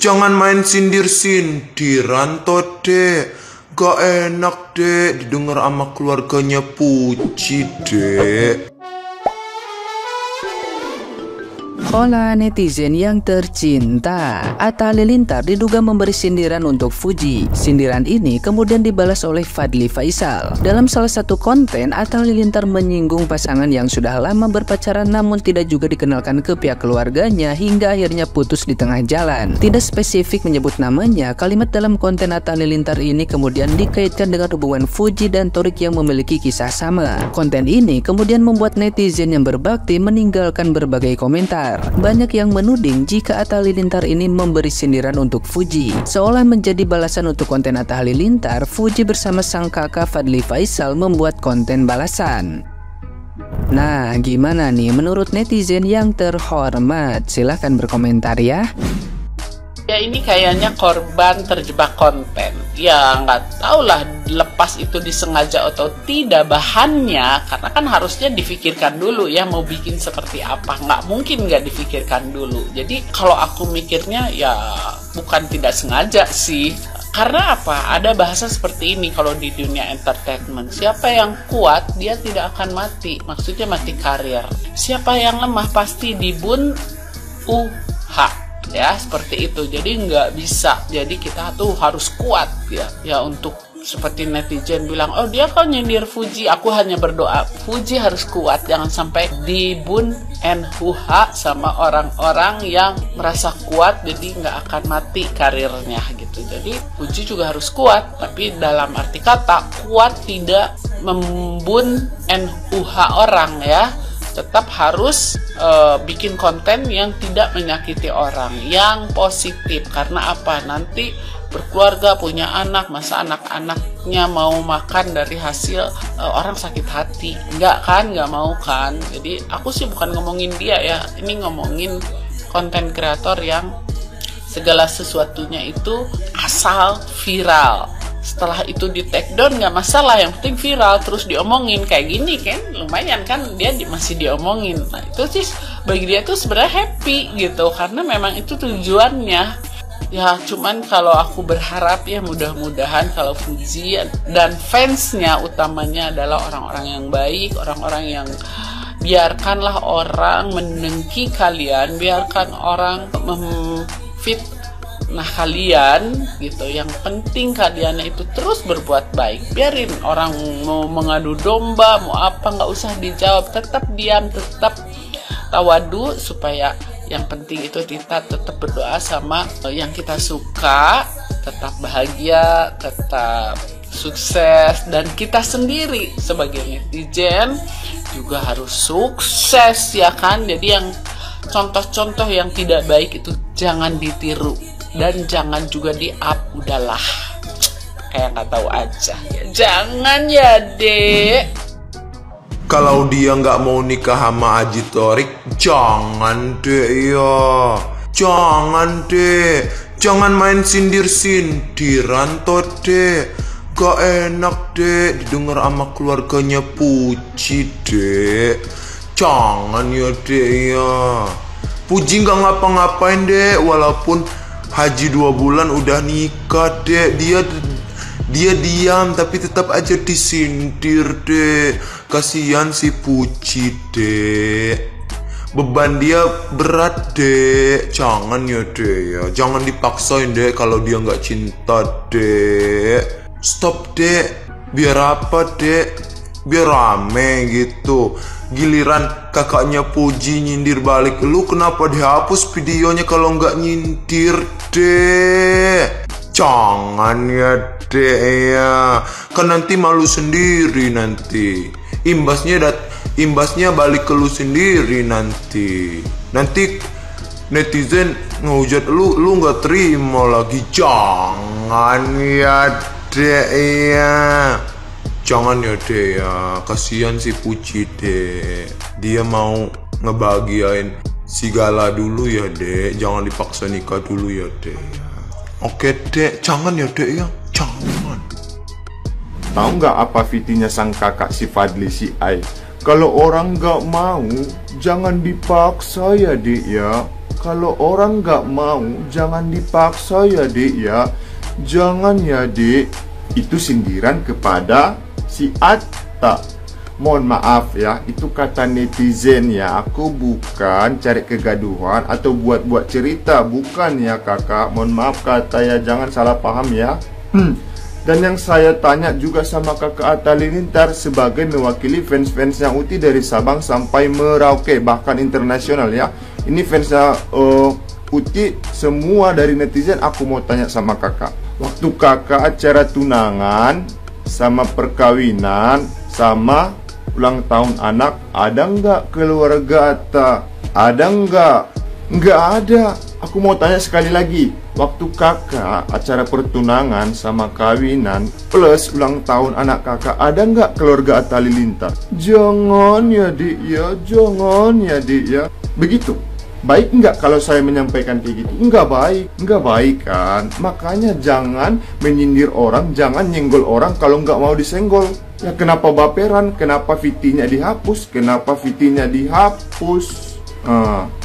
Jangan main sindir-sindiran toh dek. Gak enak dek didengar sama keluarganya Puji dek. Hola netizen yang tercinta, Atta Halilintar diduga memberi sindiran untuk Fuji. Sindiran ini kemudian dibalas oleh Fadly Faisal. Dalam salah satu konten, Atta Halilintar menyinggung pasangan yang sudah lama berpacaran namun tidak juga dikenalkan ke pihak keluarganya hingga akhirnya putus di tengah jalan. Tidak spesifik menyebut namanya, kalimat dalam konten Atta Halilintar ini kemudian dikaitkan dengan hubungan Fuji dan Torik yang memiliki kisah sama. Konten ini kemudian membuat netizen yang berbakti meninggalkan berbagai komentar. Banyak yang menuding jika Atta Halilintar ini memberi sindiran untuk Fuji. Seolah menjadi balasan untuk konten Atta Halilintar, Fuji bersama sang kakak Fadly Faisal membuat konten balasan. Nah, gimana nih menurut netizen yang terhormat? Silahkan berkomentar ya. Ya ini kayaknya korban terjebak konten. Ya nggak tahu lah lepas itu disengaja atau tidak bahannya. Karena kan harusnya difikirkan dulu ya mau bikin seperti apa. Nggak mungkin nggak difikirkan dulu. Jadi kalau aku mikirnya ya bukan tidak sengaja sih. Karena apa? Ada bahasa seperti ini kalau di dunia entertainment. Siapa yang kuat dia tidak akan mati. Maksudnya mati karir. Siapa yang lemah pasti dibun ya seperti itu. Jadi nggak bisa, jadi kita tuh harus kuat ya untuk seperti netizen bilang, oh dia kan nyindir Fuji, aku hanya berdoa Fuji harus kuat, jangan sampai dibun sama orang-orang yang merasa kuat jadi nggak akan mati karirnya gitu. Jadi Fuji juga harus kuat, tapi dalam arti kata kuat tidak membun orang ya. Tetap harus bikin konten yang tidak menyakiti orang, yang positif. Karena apa? Nanti berkeluarga, punya anak, masa anak-anaknya mau makan dari hasil orang sakit hati. Enggak kan? Enggak mau kan? Jadi aku sih bukan ngomongin dia ya, ini ngomongin konten kreator yang segala sesuatunya itu asal viral. Setelah itu di take down nggak masalah, yang penting viral terus diomongin kayak gini kan lumayan kan, dia masih diomongin. Nah itu sih bagi dia tuh sebenarnya happy gitu, karena memang itu tujuannya ya. Cuman kalau aku berharap ya mudah-mudahan kalau Fuji dan fansnya utamanya adalah orang-orang yang baik, orang-orang yang biarkanlah orang mendengki kalian, biarkan orang nah kalian gitu, yang penting kalian itu terus berbuat baik. Biarin orang mau mengadu domba, mau apa, nggak usah dijawab, tetap diam, tetap tawadu, supaya yang penting itu kita tetap berdoa sama yang kita suka, tetap bahagia, tetap sukses, dan kita sendiri sebagai netizen juga harus sukses ya kan. Jadi yang contoh-contoh yang tidak baik itu jangan ditiru dan jangan juga di-up, udahlah kayak nggak tahu aja ya. Jangan ya dek. Kalau dia nggak mau nikah sama Aji Torik, jangan dek ya. Jangan dek. Jangan main sindir-sindiran toh dek. Gak enak dek didengar sama keluarganya Puji dek. Jangan ya dek ya. Puji nggak ngapa-ngapain dek, walaupun Haji 2 bulan udah nikah dek, dia diam tapi tetap aja disindir dek. Kasihan si Puji dek, beban dia berat dek. Jangan ya dek ya, jangan dipaksain dek kalau dia nggak cinta dek. Stop dek, biar apa dek, biar rame gitu. Giliran kakaknya Puji nyindir balik, lu kenapa dihapus videonya kalau nggak nyindir dek? Jangan ya dek ya, kan nanti malu sendiri nanti. Imbasnya balik ke lu sendiri nanti. Nanti netizen ngehujat lu nggak terima lagi. Jangan ya dek ya. Jangan ya dek ya, kasihan si Puji dek. Dia mau ngebahagiain si Gala dulu ya dek, jangan dipaksa nikah dulu ya dek. Oke dek, jangan ya dek ya, jangan. Tahu nggak apa fitinya sang kakak si Fadly si Ai? Kalau orang nggak mau, jangan dipaksa ya dek ya. kalau orang nggak mau, jangan dipaksa ya dek ya. Jangan ya dek. Itu sindiran kepada si Atta. Mohon maaf ya, itu kata netizen ya. Aku bukan cari kegaduhan atau buat-buat cerita, bukan ya kakak. Mohon maaf kata ya, jangan salah paham ya. Dan yang saya tanya juga sama kakak Atta Halilintar sebagai mewakili fans-fansnya Uti dari Sabang sampai Merauke, bahkan internasional ya. Ini fansnya Uti semua dari netizen. Aku mau tanya sama kakak, waktu kakak acara tunangan sama perkawinan sama ulang tahun anak, ada nggak keluarga Atta? Ada nggak? Nggak ada. Aku mau tanya sekali lagi, waktu kakak acara pertunangan sama kawinan plus ulang tahun anak kakak, ada nggak keluarga Atta Halilintar? Jangan ya dik ya, jangan ya dik ya. Begitu. Baik nggak kalau saya menyampaikan kayak gitu? Nggak baik, nggak baik kan? Makanya jangan menyindir orang, jangan nyenggol orang kalau nggak mau disenggol. Ya kenapa baperan? Kenapa VT-nya dihapus? Kenapa VT-nya dihapus?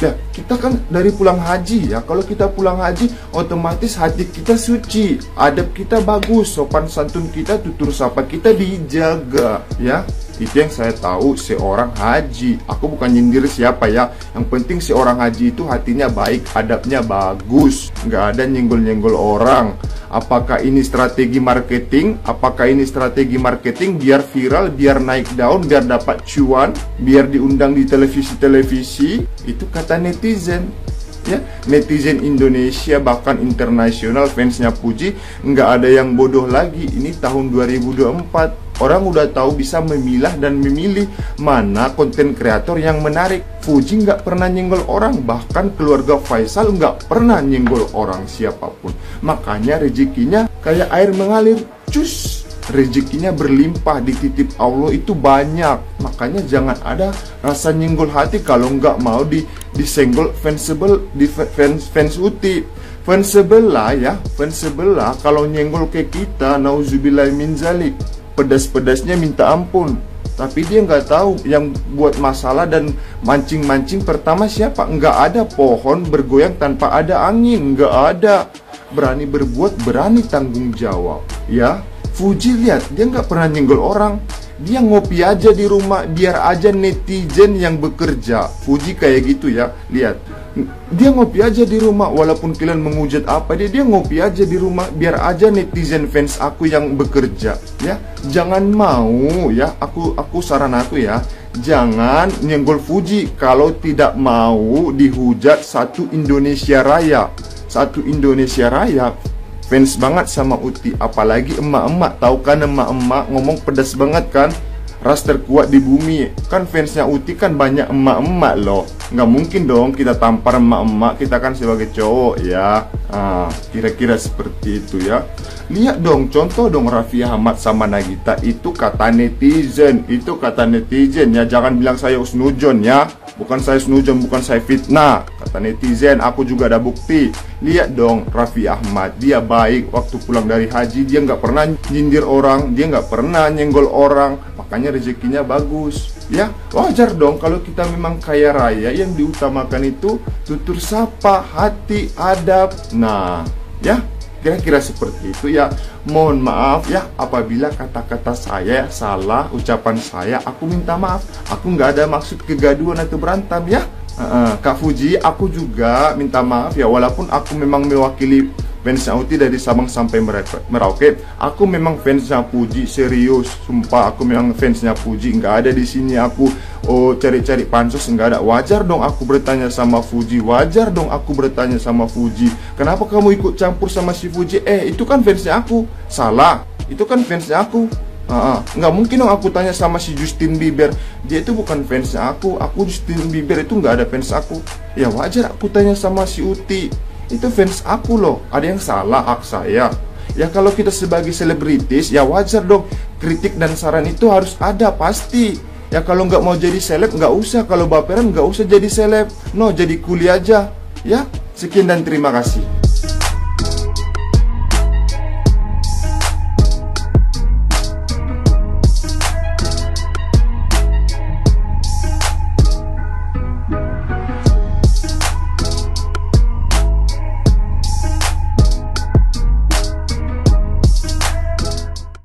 Ya kita kan dari pulang haji ya. Kalau kita pulang haji, otomatis hati kita suci, adab kita bagus, sopan santun kita, tutur sapa kita dijaga ya. Itu yang saya tahu seorang haji. Aku bukan nyindir siapa ya. Yang penting seorang haji itu hatinya baik, adabnya bagus, nggak ada nyenggol-nyenggol orang. Apakah ini strategi marketing? Apakah ini strategi marketing biar viral, biar naik daun, biar dapat cuan, biar diundang di televisi-televisi? Itu kata netizen ya. Netizen Indonesia bahkan internasional fansnya Fuji, nggak ada yang bodoh lagi. Ini tahun 2024. Orang udah tahu bisa memilah dan memilih mana konten kreator yang menarik. Fuji nggak pernah nyenggol orang, bahkan keluarga Faisal nggak pernah nyenggol orang siapapun. Makanya rezekinya kayak air mengalir, cus. Rezekinya berlimpah, dititip Allah itu banyak. Makanya jangan ada rasa nyenggol hati kalau nggak mau disenggol fans Uti. Fans sebelah ya, fans sebelah kalau nyenggol ke kita, nauzubillah min zalik, pedas-pedasnya minta ampun. Tapi dia nggak tahu yang buat masalah dan mancing-mancing pertama siapa. Nggak ada pohon bergoyang tanpa ada angin, nggak ada. Berani berbuat, berani tanggung jawab ya. Fuji lihat, dia nggak pernah nyenggol orang. Dia ngopi aja di rumah, biar aja netizen yang bekerja. Fuji kayak gitu ya, lihat. Dia ngopi aja di rumah, walaupun kalian menghujat apa dia ngopi aja di rumah, biar aja netizen fans aku yang bekerja ya. Jangan mau ya, aku saran aku ya, jangan nyenggol Fuji kalau tidak mau dihujat satu Indonesia Raya. Satu Indonesia Raya fans banget sama Uti, apalagi emak-emak. Tahu kan emak-emak ngomong pedas banget kan? Ras terkuat di bumi. Kan fansnya Uti kan banyak emak-emak loh. Nggak mungkin dong kita tampar emak-emak, kita kan sebagai cowok ya. Kira-kira seperti itu ya. Lihat dong, contoh dong Raffi Ahmad sama Nagita. Itu kata netizen, itu kata netizen ya. Jangan bilang saya usnujon ya. Bukan saya snujon, bukan saya fitnah. Kata netizen, aku juga ada bukti. Lihat dong Raffi Ahmad, dia baik waktu pulang dari haji. Dia nggak pernah nyindir orang, dia nggak pernah nyenggol orang. Makanya rezekinya bagus ya. Wajar dong kalau kita memang kaya raya, yang diutamakan itu tutur sapa, hati, adab. Nah ya, kira-kira seperti itu ya. Mohon maaf ya apabila kata-kata saya salah, ucapan saya, aku minta maaf. Aku nggak ada maksud kegaduhan atau berantem ya. Kak Fuji, aku juga minta maaf ya, walaupun aku memang mewakili fansnya Uti dari Sabang sampai Merauke. Aku memang fansnya Fuji, serius, sumpah aku memang fansnya Fuji. Nggak ada di sini aku cari-cari pansos, nggak ada. Wajar dong aku bertanya sama Fuji, wajar dong aku bertanya sama Fuji, kenapa kamu ikut campur sama si Fuji? Itu kan fansnya aku. Salah, itu kan fansnya aku. Nggak mungkin dong aku tanya sama si Justin Bieber, dia itu bukan fansnya aku. Justin Bieber itu nggak ada fans aku. Ya wajar aku tanya sama si Uti, itu fans aku loh. Ada yang salah hak saya ya. Kalau kita sebagai selebritis ya wajar dong kritik dan saran itu harus ada, pasti ya. Kalau nggak mau jadi seleb nggak usah, kalau baperan nggak usah jadi seleb, no, jadi kuli aja ya. Sekian dan terima kasih.